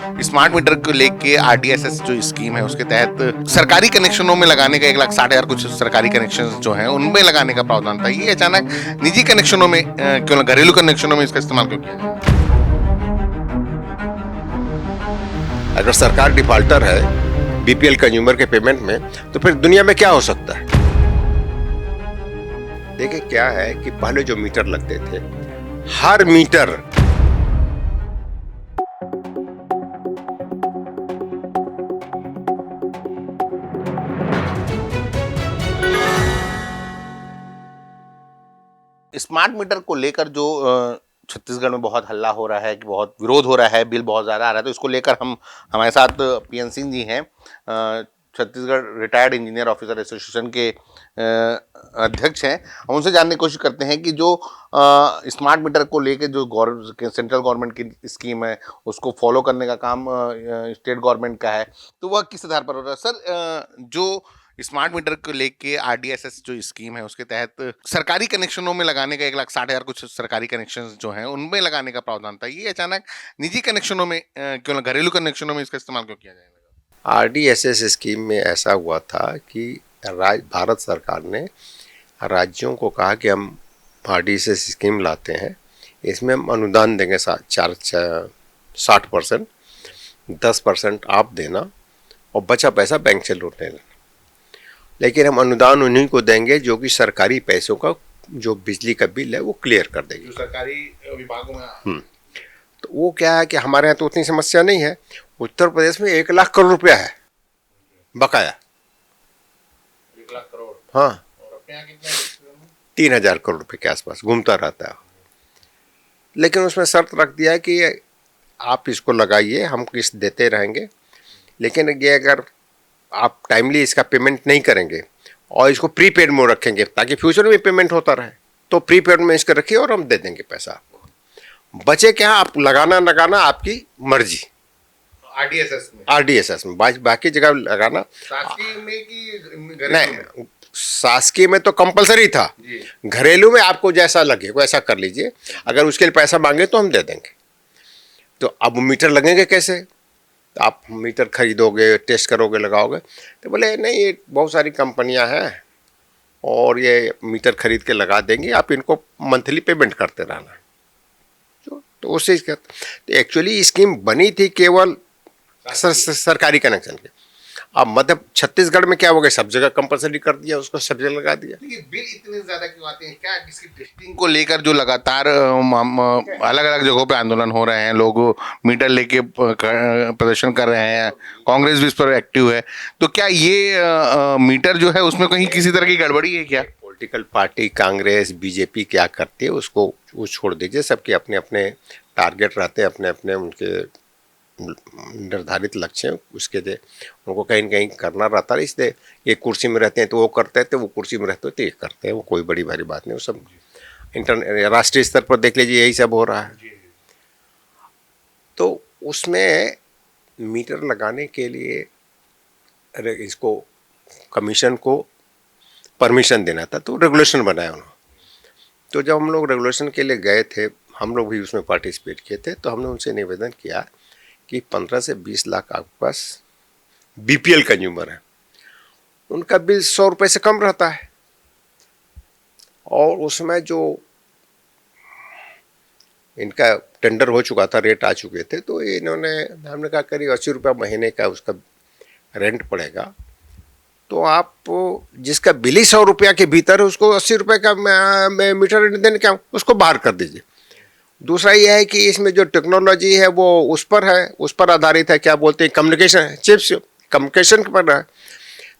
Smart meter को लेके RDSS जो स्कीम है उसके तहत सरकारी कनेक्शनों में लगाने का 1,60,000 कुछ सरकारी कनेक्शन जो हैं उनमें लगाने का प्रावधान था। ये अचानक निजी कनेक्शनों में क्यों ना, घरेलू कनेक्शनों में इसका इस्तेमाल क्यों किया जाए? अगर सरकार डिफाल्टर है बीपीएल कंज्यूमर के पेमेंट में, तो फिर दुनिया में क्या हो सकता है? देखिए क्या है कि पहले जो मीटर लगते थे, हर मीटर स्मार्ट मीटर को लेकर जो छत्तीसगढ़ में बहुत हल्ला हो रहा है कि बहुत विरोध हो रहा है, बिल बहुत ज़्यादा आ रहा है, तो इसको लेकर हम हमारे साथ पीएन सिंह जी हैं, Chhattisgarh retired engineer officer association के अध्यक्ष हैं। हम उनसे जानने की कोशिश करते हैं कि जो स्मार्ट मीटर को लेकर जो सेंट्रल गवर्नमेंट की स्कीम है उसको फॉलो करने का काम स्टेट गवर्नमेंट का है, तो वह किस आधार पर हो रहा है? सर, जो स्मार्ट मीटर को लेके आरडीएसएस जो स्कीम है उसके तहत सरकारी कनेक्शनों में लगाने का 1,60,000 कुछ सरकारी कनेक्शन जो हैं उनमें लगाने का प्रावधान था। ये अचानक निजी कनेक्शनों में क्यों ना, घरेलू कनेक्शनों में इसका इस्तेमाल क्यों किया जाएगा? आरडीएसएस स्कीम में ऐसा हुआ था कि भारत सरकार ने राज्यों को कहा कि हम आरडीएसएस स्कीम लाते हैं, इसमें हम अनुदान देंगे 60%, 10% आप देना और बचा पैसा बैंक से लूट लेना। लेकिन हम अनुदान उन्हीं को देंगे जो कि सरकारी पैसों का जो बिजली का बिल है वो क्लियर कर देगी, जो सरकारी विभागों में। तो वो क्या है कि हमारे यहाँ तो उतनी समस्या नहीं है। उत्तर प्रदेश में 1,00,000 करोड़ रुपया है बकाया। 1,00,000 करोड़? हाँ, और अपने यहाँ कितने? 3,000 करोड़ रुपए के आसपास घूमता रहता है। लेकिन उसमें शर्त रख दिया है कि आप इसको लगाइए, हम किस्त देते रहेंगे, लेकिन ये अगर आप टाइमली इसका पेमेंट नहीं करेंगे और इसको प्रीपेड में रखेंगे ताकि फ्यूचर में पेमेंट होता रहे, तो प्रीपेड में इसका रखिए और हम दे देंगे पैसा आपको। बचे क्या, आप लगाना आपकी मर्जी। आरडीएसएस में बाकी जगह लगाना। शासकीय में कि नहीं, शासकीय में तो कंपलसरी था, घरेलू में आपको जैसा लगे वैसा कर लीजिए। अगर उसके लिए पैसा मांगे तो हम दे देंगे। तो अब मीटर लगेंगे कैसे? आप मीटर खरीदोगे, टेस्ट करोगे, लगाओगे, तो बोले नहीं, ये बहुत सारी कंपनियां हैं और ये मीटर खरीद के लगा देंगी, आप इनको मंथली पेमेंट करते रहना। तो उससे तो एक्चुअली स्कीम बनी थी केवल सरकारी कनेक्शन के। अब मध्य छत्तीसगढ़ में क्या हो गया, सब जगह कंपलसरी कर दिया, उसको सब जगह लगा दिया। ये बिल इतने ज्यादा क्यों आते हैं? क्या इसकी टेस्टिंग को लेकर जो लगातार अलग अलग जगहों पे आंदोलन हो रहे हैं, लोग मीटर लेके प्रदर्शन कर रहे हैं, कांग्रेस भी इस पर एक्टिव है, तो क्या ये मीटर जो है उसमें कहीं किसी तरह की गड़बड़ी है क्या? पॉलिटिकल पार्टी कांग्रेस बीजेपी क्या करती है उसको वो छोड़ दीजिए। सबके अपने अपने टारगेट रहते हैं, अपने अपने उनके निर्धारित लक्ष्य हैं, उसके लिए उनको कहीं न कहीं करना रहता है। इसलिए ये कुर्सी में रहते हैं तो वो करते हैं, तो वो कुर्सी में रहते हैं तो ये करते हैं, वो कोई बड़ी भारी बात नहीं। वो सब राष्ट्रीय स्तर पर देख लीजिए, यही सब हो रहा है। तो उसमें मीटर लगाने के लिए इसको कमीशन को परमिशन देना था, तो रेगुलेशन बनाया उन्होंने। तो जब हम लोग रेगुलेशन के लिए गए थे, हम लोग भी उसमें पार्टिसिपेट किए थे, तो हमने उनसे निवेदन किया कि 15 से 20 लाख आपके पास बीपीएल कंज्यूमर है, उनका बिल 100 रुपये से कम रहता है, और उसमें जो इनका टेंडर हो चुका था, रेट आ चुके थे, तो हमने कहा करीब 80 रुपये महीने का उसका रेंट पड़ेगा, तो आप जिसका बिल ही 100 रुपया के भीतर है उसको 80 रुपये का मीटर देने का उसको बाहर कर दीजिए। दूसरा यह है कि इसमें जो टेक्नोलॉजी है वो उस पर आधारित है, क्या बोलते हैं, कम्युनिकेशन चिप्स, कम्युनिकेशन पर है।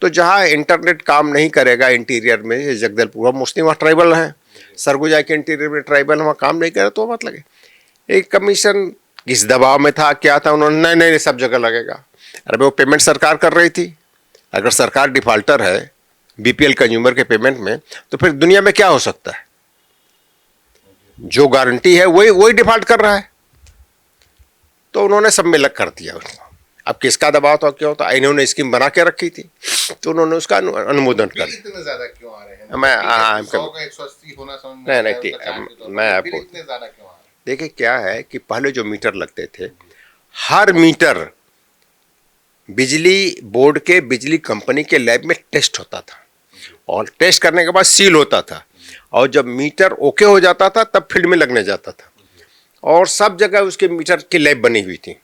तो जहाँ इंटरनेट काम नहीं करेगा इंटीरियर में, जगदलपुर मोस्टली वहाँ ट्राइबल है, सरगुजा के इंटीरियर में ट्राइबल वहाँ काम नहीं करे, तो मत लगे। एक कमीशन किस दबाव में था, क्या था, उन्होंने नहीं सब जगह लगेगा। अरे वो पेमेंट सरकार कर रही थी। अगर सरकार डिफाल्टर है बीपीएल कंज्यूमर के पेमेंट में, तो फिर दुनिया में क्या हो सकता है? जो गारंटी है वही डिफॉल्ट कर रहा है। तो उन्होंने सब में लग कर दिया उसको। अब किसका दबाव था, क्यों था? इन्होंने स्कीम बना के रखी थी, तो उन्होंने उसका अनुमोदन कर दिया। इतने ज्यादा क्यों आ रहे हैं? मैं 180 होना समझ में नहीं, मैं आपको इतने ज्यादा क्यों आ रहे हैं? देखिए क्या है कि पहले जो मीटर लगते थे, हर मीटर बिजली बोर्ड के बिजली कंपनी के लैब में टेस्ट होता था और टेस्ट करने के बाद सील होता था और जब मीटर ओके हो जाता था तब फील्ड में लगने जाता था और सब जगह उसके मीटर की लैब बनी हुई थी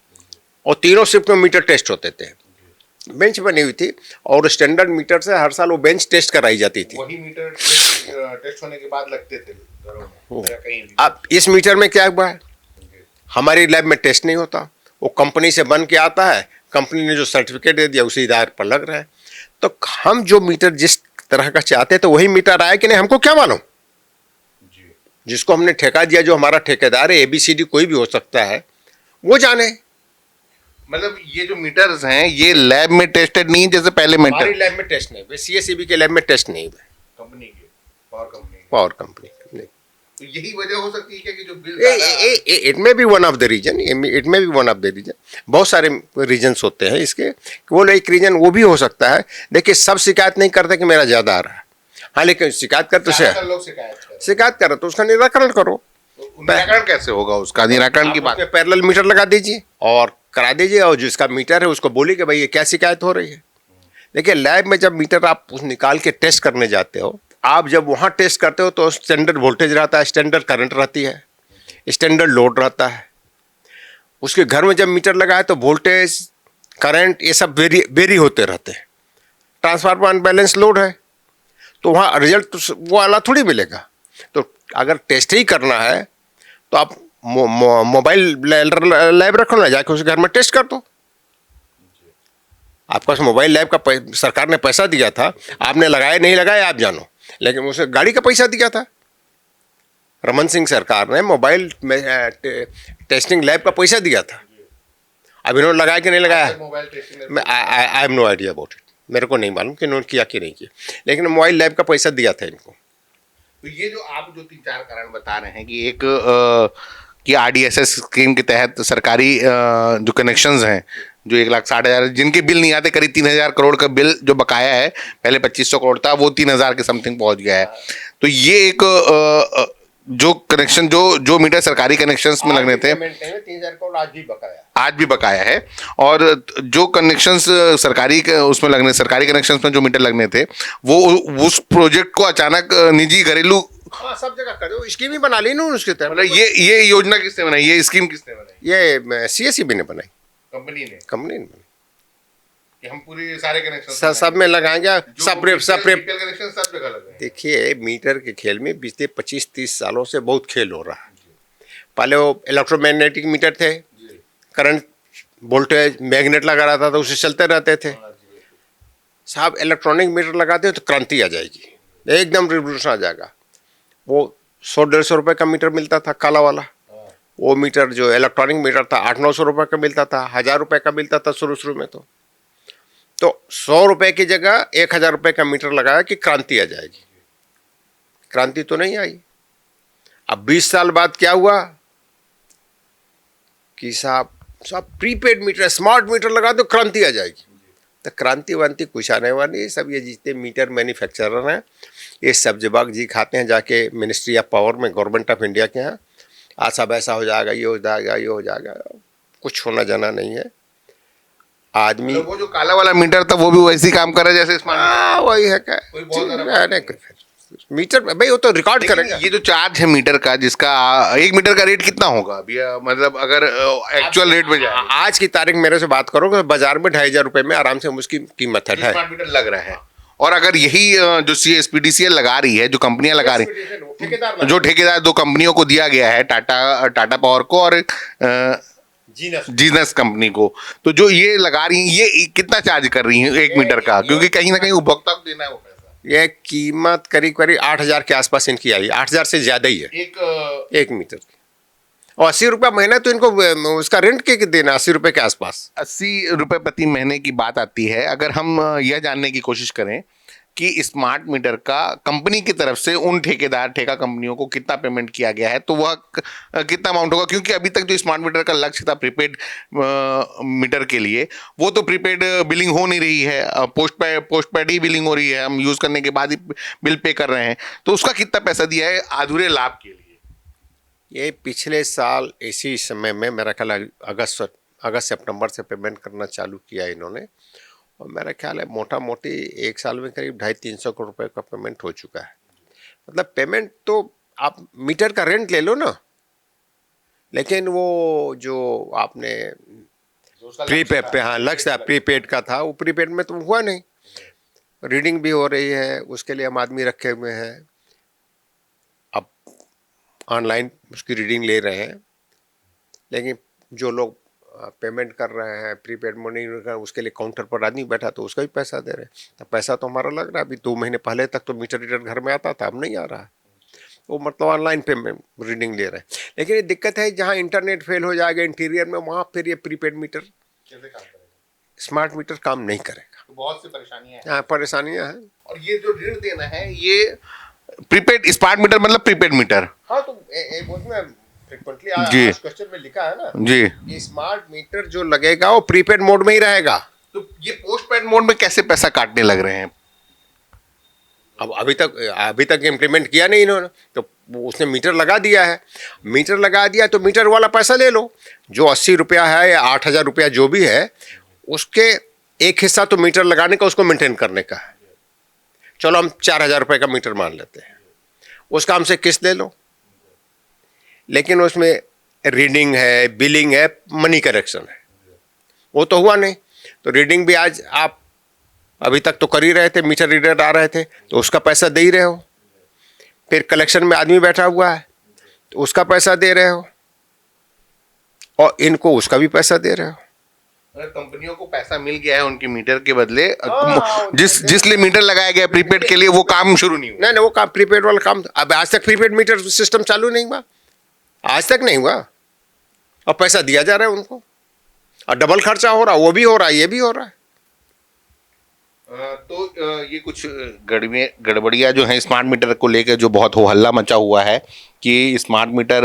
और तीनों शिफ्ट में मीटर टेस्ट होते थे, बेंच बनी हुई थी और स्टैंडर्ड मीटर से हर साल वो बेंच टेस्ट कराई जाती थी। वही मीटर टेस्ट होने के बाद लगते थे घरों में या कहीं भी। अब इस मीटर में क्या हुआ है, हमारी लैब में टेस्ट नहीं होता, वो कंपनी से बन के आता है, कंपनी ने जो सर्टिफिकेट दे दिया उसी आधार पर लग रहा है। तो हम जो मीटर जिस तरह का चाहते हैं तो वही मीटर आया कि नहीं हमको क्या मालूम, जिसको हमने ठेका दिया जो हमारा ठेकेदार है, ABCD कोई भी हो सकता है, वो जाने। मतलब ये जो मीटर्स हैं ये लैब में टेस्टेड नहीं है जैसे पहले हमारी मीटर लैब में टेस्ट नहीं हुए, CSEB के लैब में टेस्ट नहीं हुए, कंपनी के पावर कंपनी नहीं। तो यही वजह हो सकती है कि जो bill it may be one of the reason, it may be one of the reason, बहुत सारे रीजन्स होते हैं इसके, वो एक रीजन वो भी हो सकता है। देखिए सब शिकायत नहीं करते कि मेरा ज़्यादा आ रहा है, हाँ लेकिन शिकायत कर तो लोग शिकायत करो तो उसका निराकरण करो। निराकरण कैसे होगा, उसका निराकरण की बात पैरेलल मीटर लगा दीजिए और करा दीजिए और जिसका मीटर है उसको बोलिए कि भाई ये क्या शिकायत हो रही है। देखिए लैब में जब मीटर आप निकाल के टेस्ट करने जाते हो, आप जब वहाँ टेस्ट करते हो तो स्टैंडर्ड वोल्टेज रहता है, स्टैंडर्ड करंट रहती है, स्टैंडर्ड लोड रहता है। उसके घर में जब मीटर लगाए तो वोल्टेज करंट ये सब वेरी होते रहते हैं, ट्रांसफार्मर अनबैलेंस लोड है तो वहाँ रिजल्ट वो वाला थोड़ी मिलेगा। तो अगर टेस्ट ही करना है तो आप मोबाइल लैब रखो ना, जाके उसके घर में टेस्ट कर दो। आपका मोबाइल लैब का सरकार ने पैसा दिया था, आपने लगाया नहीं लगाया आप जानो, लेकिन उसे गाड़ी का पैसा दिया था। रमन सिंह सरकार ने मोबाइल में टेस्टिंग लैब का पैसा दिया था, अब इन्होंने लगाया कि नहीं लगाया, मैं I have no idea about it, मेरे को नहीं मालूम कि इन्होंने किया कि नहीं किया, लेकिन मोबाइल लैब का पैसा दिया था इनको। तो ये जो आप जो 3-4 कारण बता रहे हैं कि एक कि RDSS स्कीम के तहत सरकारी जो कनेक्शंस हैं जो 1,60,000 जिनके बिल नहीं आते, करीब 3,000 करोड़ का बिल जो बकाया है, पहले 2,500 करोड़ था वो 3,000 के समथिंग पहुंच गया है। तो ये एक जो कनेक्शन जो मीटर सरकारी कनेक्शंस में लगने थे 3,000 करोड़ आज भी बकाया है और जो कनेक्शंस सरकारी उसमें लगने सरकारी कनेक्शंस में जो मीटर लगने थे वो उस प्रोजेक्ट को अचानक निजी घरेलू सब जगह कर दो, स्कीम ही बना ली ना उसके तहत। मतलब ये योजना किसने बनाई, ये स्कीम किसने बनाई? ये CSEB ने बनाई, कंपनी ने बनाई कि हम पूरे सारे कनेक्शन सब में लगाएंगे, सब कनेक्शन सब जगह लगाएंगे। देखिए मीटर के खेल में पिछले 25-30 सालों से बहुत खेल हो रहा है। पहले वो इलेक्ट्रोमैग्नेटिक मीटर थे, करंट वोल्टेज मैग्नेट लगा रहता था, उससे चलते रहते थे। साहब इलेक्ट्रॉनिक मीटर लगाते हो तो क्रांति आ जाएगी, एकदम रिवोल्यूशन आ जाएगा। वो 100-150 रुपये का मीटर मिलता था काला वाला, वो मीटर जो इलेक्ट्रॉनिक मीटर था 800-900 रुपये का मिलता था, 1,000 रुपये का मिलता था शुरू में। तो 100 रुपये की जगह 1,000 रुपये का मीटर लगाया कि क्रांति आ जाएगी, क्रांति तो नहीं आई। अब 20 साल बाद क्या हुआ कि साहब सब प्रीपेड मीटर स्मार्ट मीटर लगा दो क्रांति आ जाएगी। तो क्रांति वांति कुछ आने वाली, सब ये जितने मीटर मैन्युफैक्चरर हैं ये सब जवाब जी खाते हैं जाके मिनिस्ट्री ऑफ पावर में, गवर्नमेंट ऑफ इंडिया के यहाँ। आज सब ऐसा हो जाएगा, ये हो जाएगा, ये हो जाएगा, कुछ होना जाना नहीं है। आदमी वो जो काला वाला मीटर था वो भी वैसे काम कर रहा है जैसे स्मार्ट वही है क्या मीटर भाई, वो तो रिकॉर्ड करेंगे। ये जो चार्ज है मीटर का, जिसका 1 मीटर का रेट कितना होगा अभी, मतलब अगर एक्चुअल रेट में जाए आज की तारीख मेरे से बात करो तो बाजार में 2,500 रुपये में आराम से उसकी कीमत है। स्मार्ट मीटर लग रहा है और अगर यही जो SPDCL लगा रही है, जो कंपनियां लगा रही हैं, जो ठेकेदार 2 कंपनियों को दिया गया है, टाटा पावर को और जीनस कंपनी को, तो जो ये लगा रही हैं ये कितना चार्ज कर रही हैं 1 मीटर का, क्योंकि कहीं ना कहीं उपभोक्ता को देना है वो पैसा। ये कीमत करीब 8,000 के आसपास इनकी आई, 8,000 से ज्यादा ही है एक मीटर की। और 80 रुपये महीना तो इनको उसका रेंट के देना, 80 रुपये के आसपास, 80 रुपये प्रति महीने की बात आती है। अगर हम यह जानने की कोशिश करें कि स्मार्ट मीटर का कंपनी की तरफ से उन ठेका कंपनियों को कितना पेमेंट किया गया है तो वह कितना अमाउंट होगा, क्योंकि अभी तक जो स्मार्ट मीटर का लक्ष्य था प्रीपेड मीटर के लिए, वो तो प्रीपेड बिलिंग हो नहीं रही है, पोस्ट पेड ही बिलिंग हो रही है, हम यूज़ करने के बाद ही बिल पे कर रहे हैं। तो उसका कितना पैसा दिया है अधूरे लाभ के लिए? ये पिछले साल इसी समय में मेरा ख्याल अगस्त अगस्त सितंबर से पेमेंट करना चालू किया इन्होंने, और मेरा ख्याल है मोटा मोटी 1 साल में करीब 250-300 करोड़ रुपए का पेमेंट हो चुका है। मतलब पेमेंट तो आप मीटर का रेंट ले लो ना, लेकिन वो जो आपने प्रीपेड पे, हाँ लक्ष्य प्रीपेड का था, वो प्रीपेड में तो हुआ नहीं। रीडिंग भी हो रही है, उसके लिए हम आदमी रखे हुए हैं, अब ऑनलाइन उसकी रीडिंग ले रहे हैं, लेकिन जो लोग पेमेंट कर रहे हैं प्रीपेड मनी, उसके लिए काउंटर पर आदमी बैठा तो उसका भी पैसा दे रहे हैं। तो पैसा तो हमारा लग रहा है। अभी 2 महीने पहले तक तो मीटर रीडर घर में आता था, अब नहीं आ रहा है। वो मतलब ऑनलाइन पेमेंट रीडिंग ले रहे हैं। लेकिन ये दिक्कत है, जहाँ इंटरनेट फेल हो जाएगा इंटीरियर में, वहाँ फिर ये प्रीपेड मीटर, कैसे काम करेगा? स्मार्ट मीटर काम नहीं करेगा। तो बहुत सी परेशानियां हैं। हाँ, परेशानियाँ हैं। और ये जो ऋण देना है, ये प्रीपेड स्मार्ट मीटर मतलब प्रीपेड मीटर। हाँ, तो उसमें फ्रिक्वेंटली जी। आज क्वेश्चन में लिखा है ना जी। कि स्मार्ट मीटर जो लगेगा वो प्रीपेड मोड में ही रहेगा। तो ये पोस्टपेड मोड में कैसे पैसा काटने लग रहे हैं? अब अभी तक इम्प्लीमेंट किया नहीं इन्होंने, तो उसने मीटर लगा दिया है। मीटर लगा दिया तो मीटर वाला पैसा ले लो, जो 80 रुपया है या 8,000 रुपया जो भी है, उसके एक हिस्सा तो मीटर लगाने का, उसको मेंटेन करने का है। चलो हम 4,000 रुपये का मीटर मान लेते हैं, उसका हमसे किस्त ले लो, लेकिन उसमें रीडिंग है, बिलिंग है, मनी करेक्शन है, वो तो हुआ नहीं। तो रीडिंग भी आज आप अभी तक तो कर ही रहे थे, मीटर रीडर आ रहे थे तो उसका पैसा दे ही रहे हो। फिर कलेक्शन में आदमी बैठा हुआ है तो उसका पैसा दे रहे हो, और इनको उसका भी पैसा दे रहे हो। अगर कंपनियों को पैसा मिल गया है उनके मीटर के बदले, जिस लिए मीटर लगाया गया प्रीपेड के लिए, वो काम शुरू नहीं हुआ। नहीं, वो काम प्रीपेड वाला काम अब आज तक प्रीपेड मीटर सिस्टम चालू नहीं हुआ, आज तक नहीं हुआ, और पैसा दिया जा रहा है उनको, और डबल खर्चा हो रहा, वो भी हो रहा है, ये भी हो रहा है। तो ये कुछ गड़बड़ियाँ जो हैं स्मार्ट मीटर को लेकर, जो बहुत हो हल्ला मचा हुआ है कि स्मार्ट मीटर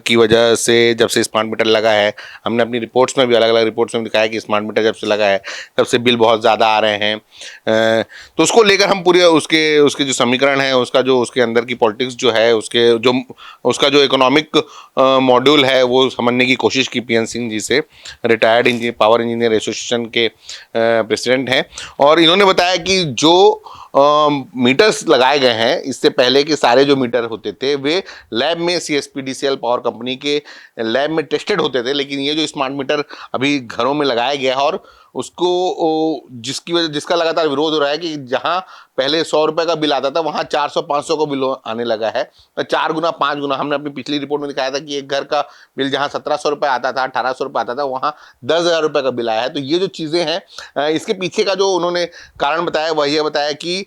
की वजह से, जब से स्मार्ट मीटर लगा है, हमने अपनी रिपोर्ट्स में भी, अलग अलग रिपोर्ट्स में दिखाया कि स्मार्ट मीटर जब से लगा है तब से बिल बहुत ज़्यादा आ रहे हैं। तो उसको लेकर हम पूरे उसके जो समीकरण है, उसका जो उसके अंदर की पॉलिटिक्स जो है, उसका जो इकोनॉमिक मॉड्यूल है, वो समझने की कोशिश की पीएन सिंह जी से, रिटायर्ड पावर इंजीनियर एसोसिएशन के प्रेसिडेंट हैं। और इन्होंने बताया कि जो मीटर्स लगाए गए हैं, इससे पहले के सारे जो मीटर होते थे वे लैब में CSPDCL पावर कंपनी के लैब में टेस्टेड होते थे, लेकिन ये जो स्मार्ट मीटर अभी घरों में लगाया गया है, और उसको जिसका लगातार विरोध हो रहा है कि जहां पहले 100 रुपए का बिल आता था, वहां 400-500 का बिल आने लगा है, तो 4 गुना 5 गुना। हमने अपनी पिछली रिपोर्ट में दिखाया था कि एक घर का बिल जहां 1700 रुपए आता था, 1800 रुपए आता था, वहां 10,000 रुपए का बिल आया है। तो ये जो चीज़ें हैं, इसके पीछे का जो उन्होंने कारण बताया, वह यह बताया कि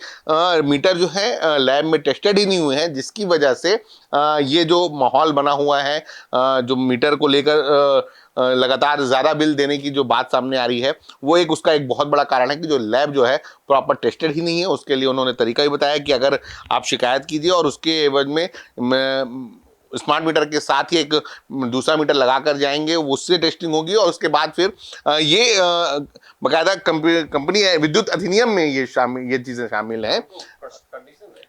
मीटर जो है लैब में टेस्टेड ही नहीं हुए हैं, जिसकी वजह से ये जो माहौल बना हुआ है, जो मीटर को लेकर लगातार ज़्यादा बिल देने की जो बात सामने आ रही है, वो उसका एक बहुत बड़ा कारण है कि जो लैब जो है प्रॉपर टेस्टेड ही नहीं है। उसके लिए उन्होंने तरीका भी बताया कि अगर आप शिकायत कीजिए और उसके एवज में स्मार्ट मीटर के साथ ही एक दूसरा मीटर लगा कर जाएंगे, उससे टेस्टिंग होगी, और उसके बाद फिर ये बाकायदा कंपनी विद्युत अधिनियम में ये चीज़ें शामिल हैं,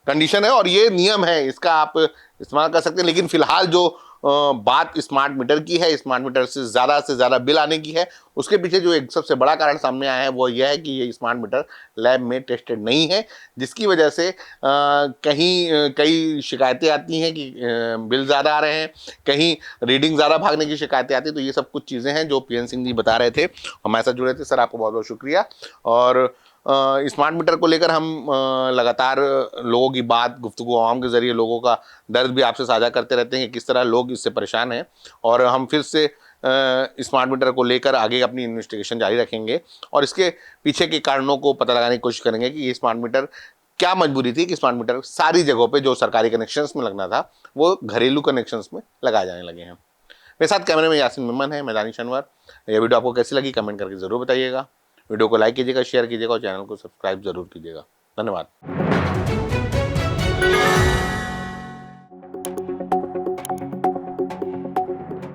कंडीशन है और ये नियम है, इसका आप इस्तेमाल कर सकते हैं। लेकिन फिलहाल जो बात स्मार्ट मीटर की है, स्मार्ट मीटर से ज़्यादा बिल आने की है, उसके पीछे जो एक सबसे बड़ा कारण सामने आया है वो यह है कि ये स्मार्ट मीटर लैब में टेस्टेड नहीं है, जिसकी वजह से कई शिकायतें आती हैं कि बिल ज़्यादा आ रहे हैं, कहीं रीडिंग ज़्यादा भागने की शिकायतें आती हैं। तो ये सब कुछ चीज़ें हैं जो पीएन सिंह जी बता रहे थे, हमारे साथ जुड़े थे। सर, आपको बहुत बहुत शुक्रिया। और स्मार्ट मीटर को लेकर हम लगातार लोगों की बात, गुफ्तगू आवाम के ज़रिए लोगों का दर्द भी आपसे साझा करते रहते हैं कि किस तरह लोग इससे परेशान हैं, और हम फिर से स्मार्ट मीटर को लेकर आगे अपनी इन्वेस्टिगेशन जारी रखेंगे और इसके पीछे के कारणों को पता लगाने की कोशिश करेंगे कि ये स्मार्ट मीटर क्या मजबूरी थी कि स्मार्ट मीटर सारी जगहों पे जो सरकारी कनेक्शंस में लगना था वो घरेलू कनेक्शंस में लगाए जाने लगे हैं। मेरे साथ कैमरे में यासिन मेमन है, मैं दानिश अनवर। यह वीडियो आपको कैसी लगी कमेंट करके ज़रूर बताइएगा। वीडियो को लाइक कीजिएगा, शेयर कीजिएगा और चैनल को सब्सक्राइब जरूर कीजिएगा। धन्यवाद।